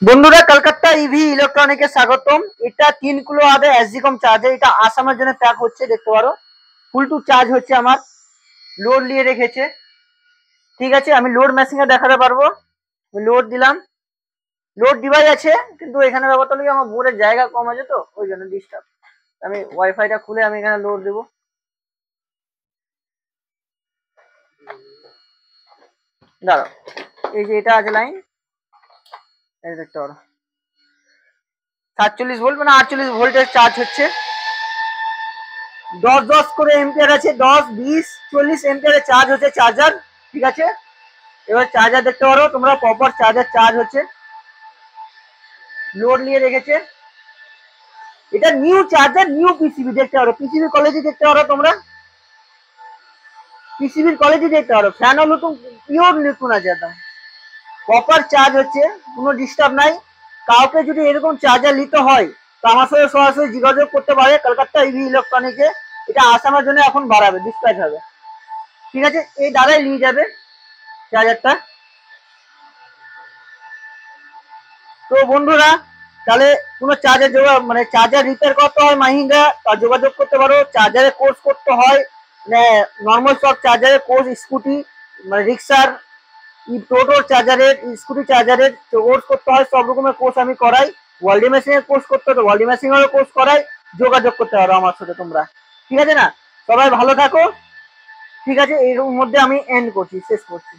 বন্ধুরা, কলকাতা ইভি ইলেকট্রনিকে স্বাগতম। এটা 3 কিলো আদে এসজি কম চার্জার, এটা আসামের জন্য প্যাক হচ্ছে, দেখতে পারো ফুল টু চার্জ হচ্ছে। আমার লোড নিয়ে রেখেছে, ঠিক আছে। আমি লোড মেশিনে দেখাতে পারবো। লোড দিলাম, লোড ডিভাইস আছে, কিন্তু এখানে ব্যাপারটা হলো আমার বোর্ডের জায়গা কম আছে, তো ওই জন্য ডিস্টার্ব। আমি ওয়াইফাইটা খুলে আমি এখানে লোড দেবো। দাঁড়াও, এই যে এটা আছে লাইন, এই দেখতে পারো 47 ভোল্ট মানে 48 ভোল্টের চার্জ হচ্ছে। 10 করে এম্পিয়ার আছে, 10, 20, 40 এম্পিয়ারের চার্জ হচ্ছে চার্জার, ঠিক আছে। এবার চার্জার দেখতে পারো তোমরা, প্রপার চার্জার চার্জ হচ্ছে, লোড নিয়ে রেখেছে। এটা নিউ চার্জার, নিউ পিসিবি দেখতে পারো, পিসিবি কোয়ালিটি দেখতে পারো তোমরা, পিসিবির কোয়ালিটি দেখতে পারো। ফ্যান হলো তো পিওর নতুন আছে একদম, প্রপার চার্জ হচ্ছে, কোনো ডিস্টার্ব নাই। কাউকে যদি এরকম চার্জার নিতে হয় তো আমার সাথে সরাসরি যোগাযোগ করতে পারে কলকাতা ইভি ইলেকট্রনিকে। এটা আসামের জন্য এখন বাড়াবে, ডিসপ্যাচ হবে, ঠিক আছে। এই দাদাই নিয়ে যাবে চার্জারটা। তো বন্ধুরা, তাহলে কোনো চার্জার মানে চার্জার রিপেয়ার করতে হয় মাহিন্দ্রা, তার যোগাযোগ করতে পারো। চার্জারের কোর্স করতে হয়, মানে নর্মাল সব চার্জারের কোর্স, স্কুটি মানে রিক্সার, টোটোর চার্জারের, স্কুটি চার্জারের কোর্স করতে হয়, সব রকমের কোর্স আমি করাই। ওয়েল্ডিং মেশিনের কোর্স করতে হবে, ওয়েল্ডিং মেশিনেরও কোর্স করাই। যোগাযোগ করতে পারো আমার সাথে তোমরা, ঠিক আছে না। সবাই ভালো থাকো, ঠিক আছে। এর মধ্যে আমি এন্ড করছি, শেষ করছি।